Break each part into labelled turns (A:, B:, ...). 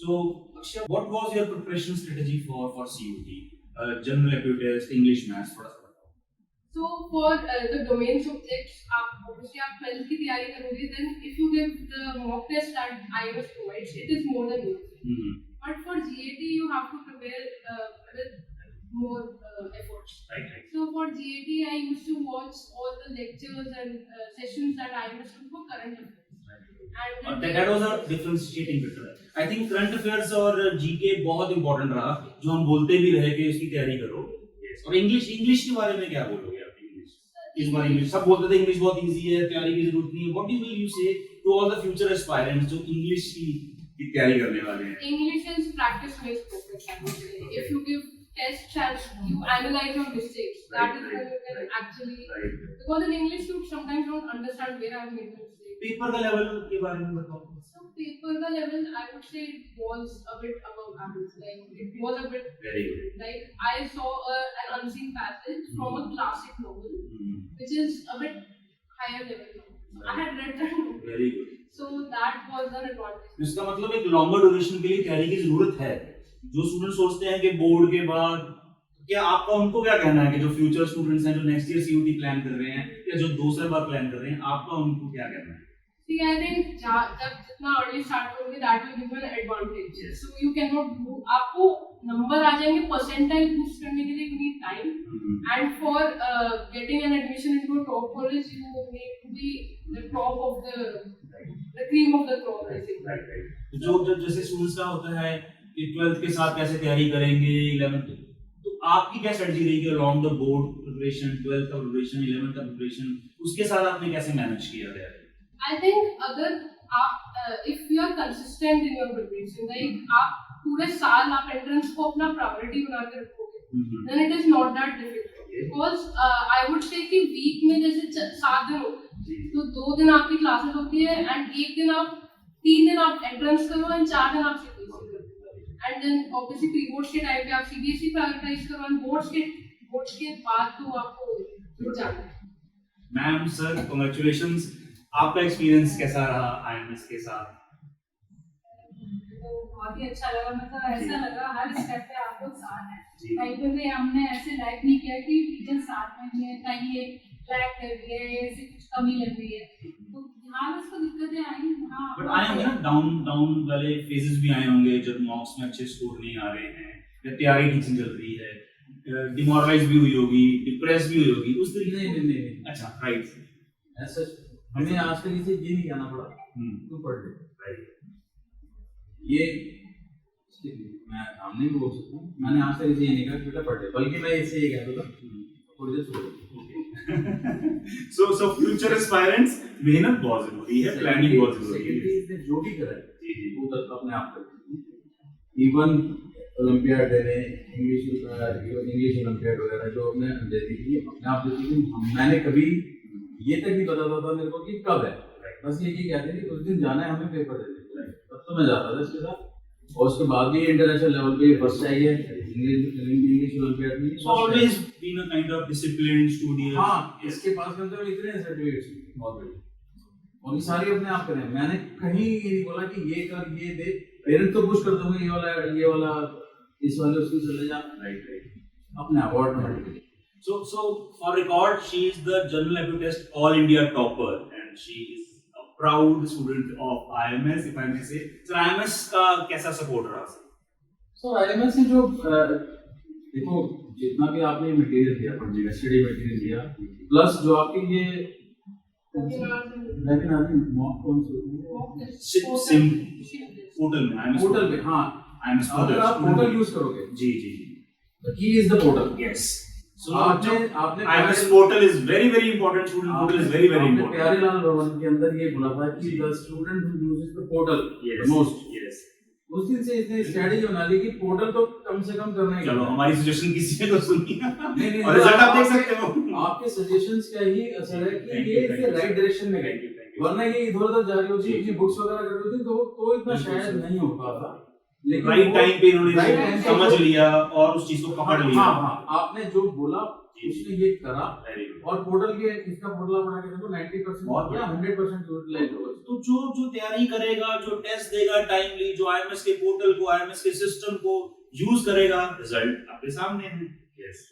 A: So, Akshay, what was your preparation strategy for CUT? General aptitude test, English, maths, थोड़ा सा बताओ.
B: So for the domain subjects, obviously आप 12th की तैयारी करोगे, then if you give the mock test that IMS provides, it is more than enough. But for GAT, you have to prepare with more efforts.
A: Right.
B: So for GAT, I used to watch all the lectures and sessions that IMS took for current affairs. And
A: that was a differentiating factor. I think current affairs और GK बहुत important रहा, जो हम बोलते भी रहे कि इसकी तैयारी करो. Yes. और इंग्लिश के बारे में क्या बोलोगे आप? इस बार इंग्लिश सब बोलते थे इंग्लिश बहुत इजी है, तैयारी की जरूरत नहीं है. What will you say to all the future aspirants जो इंग्लिश की तैयारी करने वाले हैं?
B: English is practice makes perfect. If you give tests and you analyze your mistakes, that is when you can actually, because in English you sometimes don't understand where I have made the mistake.
A: Paper का level के बारे में बताओ.
B: So paper का level, I would say it was a bit above average. Like it was a bit
A: very good.
B: Like I saw an unseen passage from a classic novel, which is a bit higher level. I had read that novel.
A: Very good.
B: So that was an advantage.
A: इसका मतलब एक longer duration के लिए तैयारी की जरूरत है. जो स्टूडेंट सोचते हैं कि बोर्ड के बाद क्या आपका उनको क्या कहना है कि जो फ्यूचर स्टूडेंट्स हैं जो नेक्स्ट ईयर CUT प्लान कर रहे हैं या जो दूसरे बार प्लान कर रहे हैं, आपका उनको क्या कहना है?
B: See, I think जब जितना early start करोगे, that will give you an advantage.
A: Yes.
B: So you cannot do. आपको नंबर आ जाएंगे, percentile boost करने के लिए you need time. And for getting an admission into a top college, you need to be the top of the cream of the crop. I think.
A: Right. जो जैसे students का होता है कि 12th के साथ कैसे तैयारी करेंगे 11th, तो आपकी क्या स्ट्रेटजी रहेगी along the board preparation, 12th का preparation, 11th का preparation, उसके साथ आपने कैसे मैनेज किया है?
B: I think अगर आप if you are consistent in your preparation, like आप पूरे साल आप entrance को अपना priority बना के रखोगे, then it is not that difficult. Because I would say कि week में जैसे 7 दिन होते हैं, तो 2 दिन आपकी classes होती है and 1 दिन आप 3 दिन आप entrance करो and 4 दिन आप CBSE करो. And then obviously pre-boards के टाइम पे आप CBSE prioritize करो and boards के बाद तो आपको रुक जाना है.
A: Ma'am sir congratulations. आपका एक्सपीरियंस कैसा रहा IMS के साथ?
C: तो बहुत ही अच्छा लगा. मतलब ऐसा लगा हर स्टेप पे आप लोग साथ हैं. कहीं पे भी हमने ऐसे लाइक नहीं किया कि टीचर साथ में नहीं है, कहीं ये लैग कर रही है, ऐसे कुछ कमी लग रही है. तो यहाँ उसको दिक्कतें आई.
A: बट आए होंगे ना डाउन वाले फेजेस भी आए होंगे जब मॉक्स में अच्छे स्कोर नहीं आ रहे हैं या तैयारी ठीक से चल रही है, डिमोरलाइज भी हुई होगी, डिप्रेस भी हुई होगी उस तरीके?
D: नहीं.
A: अच्छा, राइट.
D: ऐसा हमें आज तक इसे ये नहीं कहना पड़ा तू पढ़ ले.
A: राइट.
D: ये मैं सामने भी बोल सकता हूँ, मैंने आज तक इसे ये नहीं कहा कि बेटा पढ़ ले, बल्कि मैं इसे ये कहता था थोड़ी देर सो.
A: So future aspirants मेहनत बहुत जरूरी है, प्लानिंग बहुत जरूरी है.
D: इसने जो भी करा है वो तक अपने आप कर. इवन ओलंपियाड देने, इंग्लिश ओलंपियाड वगैरह जो हमने देती थी अपने आप देती थी. मैंने कभी ये तक नहीं बताता था मेरे को कि कब है, बस ये कहते थे उस दिन जाना है हमें पेपर देने. तब तो मैं जाता था इसके साथ. और उसके बाद भी इंटरनेशनल लेवल पे फर्स्ट आई है इंग्लिश ओलंपियाड में.
A: So always been a kind of disciplined student.
D: हाँ, इसके पास में तो इतने सर्टिफिकेट्स बहुत बड़े और ये सारे अपने आप करें. मैंने कहीं ये नहीं बोला कि ये कर ये दे. पेरेंट्स तो पुश करते होंगे ये वाला इस वाले उसको चले जा. राइट. अपने आप automatically.
A: So for record, she is the General Aptitude Test All India topper and she is a proud student of IMS, if I may say. So IMS का कैसा सपोर्ट रहा?
D: So IMS से जो देखो जितना भी आपने मटेरियल दिया पढ़ने का, स्टडी मटेरियल दिया, प्लस जो आपके ये लेकिन आपने मॉक कौन से
A: सिम पोर्टल में IMS
D: पोर्टल पे. हाँ,
A: IMS
D: अगर आप पोर्टल यूज करोगे,
A: जी.
D: The key is the portal.
A: Yes. So
D: आपने
A: IMS portal is very important. Student portal is very important.
D: Pyarelal भवन के अंदर ये बोला था कि the student who uses the portal the most.
A: Yes.
D: उस दिन से इसने स्ट्रेटजी बना ली कि पोर्टल तो कम से कम करना ही.
A: चलो हमारी सजेशन किसी ने तो सुनी.
D: नहीं,
A: और रिजल्ट आप देख सकते हो.
D: आपके सजेशंस का ही असर है कि ये इसे राइट डायरेक्शन में गई. वरना ये इधर-उधर जा रही होती है, बुक्स वगैरह कर रही होती तो इतना शायद नहीं हो पाता.
A: लेकिन राइट टाइम पे इन्होंने समझ लिया और उस चीज को पकड़ लिया.
D: हाँ, आपने जो बोला
A: जी,
D: उसने ये करा
A: वेरी गुड।
D: और पोर्टल के इसका पोर्टल बना के देखो 90%
A: बहुत
D: या 100% यूटिलाइज होगा।
A: तो जो जो तैयारी करेगा, जो टेस्ट देगा टाइमली, जो आईएमएस के पोर्टल को, आईएमएस के सिस्टम को यूज करेगा, रिजल्ट आपके सामने है। यस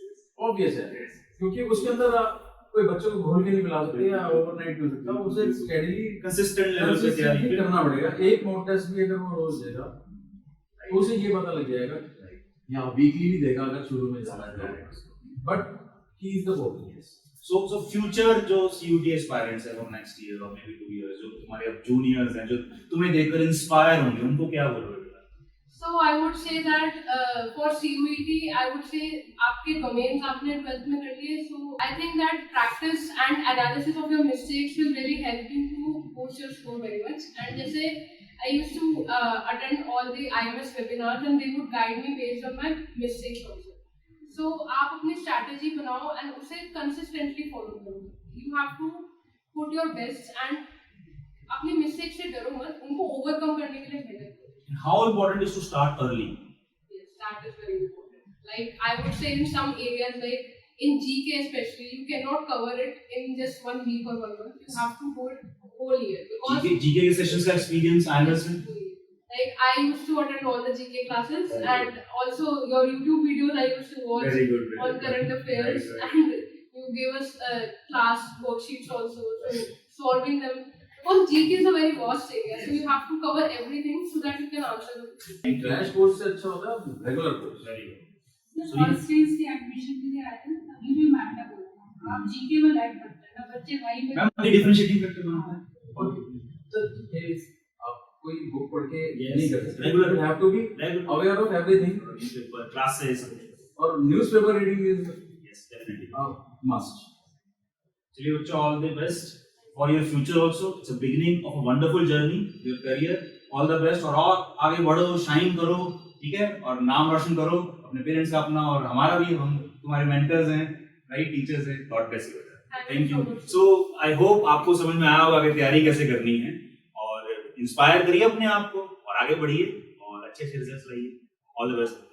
D: ऑब्वियस है, क्योंकि उसके अंदर आप कोई बच्चों को घोल के नहीं मिला सकते या ओवरनाइट नहीं हो सकता, उसे स्टेडीली
A: कंसिस्टेंट लेवल पे तैयारी
D: करना पड़ेगा। एक मॉक टेस्ट भी अगर वो रोज देगा तो उसे ये पता लग जाएगा, या वीकली भी देगा अगर शुरू में जाना है, but he is the board.
A: So future जो CUT aspirants है for next year or maybe 2 years, जो तुम्हारे अब juniors हैं, जो तुम्हें देखकर इंस्पायर होंगे, उनको क्या बोलोगे?
B: So I would say that for CUET, I would say आपके domains आपने 12th में कर लिए, so I think that practice and analysis of your mistakes will really help you to boost your score very much. And जैसे I used to attend all the IMS webinars and they would guide me based on my mistakes also. So आप अपनी strategy बनाओ and उसे consistently follow करो. You have to put your best and अपनी mistakes से डरो मत, उनको overcome करने के लिए मेहनत करो.
A: How important is to start early?
B: Yes, that is very important. Like I would say in some areas, like in GK especially, you cannot cover it in just 1 week or 1 month. You have to go it whole year because
A: GK के sessions का experience IMS में?
B: like I used to attend all the GK classes and also your YouTube videos I used to watch
A: Very good, very
B: on
A: good.
B: current affairs
A: Right, right.
B: and you gave us class worksheets also, so solving them. Because GK is a very vast area, so you have to cover everything so that you can answer the question.
D: Crash course से अच्छा होता है regular course.
A: Very good. So
C: first phase के admission के लिए आए थे तभी भी मैम ने बोला आप जीके में लाइक करते हैं ना बच्चे वहीं पे
A: मैम ये differentiating factor बनाता है।
D: और सर आप कोई बुक पढ़ के
A: Yes.
D: नहीं कर सकते,
A: Regular.
D: you have to be
A: Regular.
D: aware of everything,
A: Newspaper, classes.
D: और newspaper reading is
A: Yes, definitely.
D: Must.
A: चलिए बच्चों, all the best for your future also. It's a beginning of a wonderful journey, your career. All the best और आगे बढ़ो, shine करो, ठीक है, और नाम रोशन करो अपने पेरेंट्स का, अपना और हमारा भी। हम तुम्हारे मेंटर्स हैं, राइट, टीचर्स हैं। God bless you. Thank you. So I hope आपको समझ में आया होगा कि तैयारी कैसे करनी है, और इंस्पायर करिए अपने आप को और आगे बढ़िए और अच्छे से रिजल्ट्स लाइए। All the best.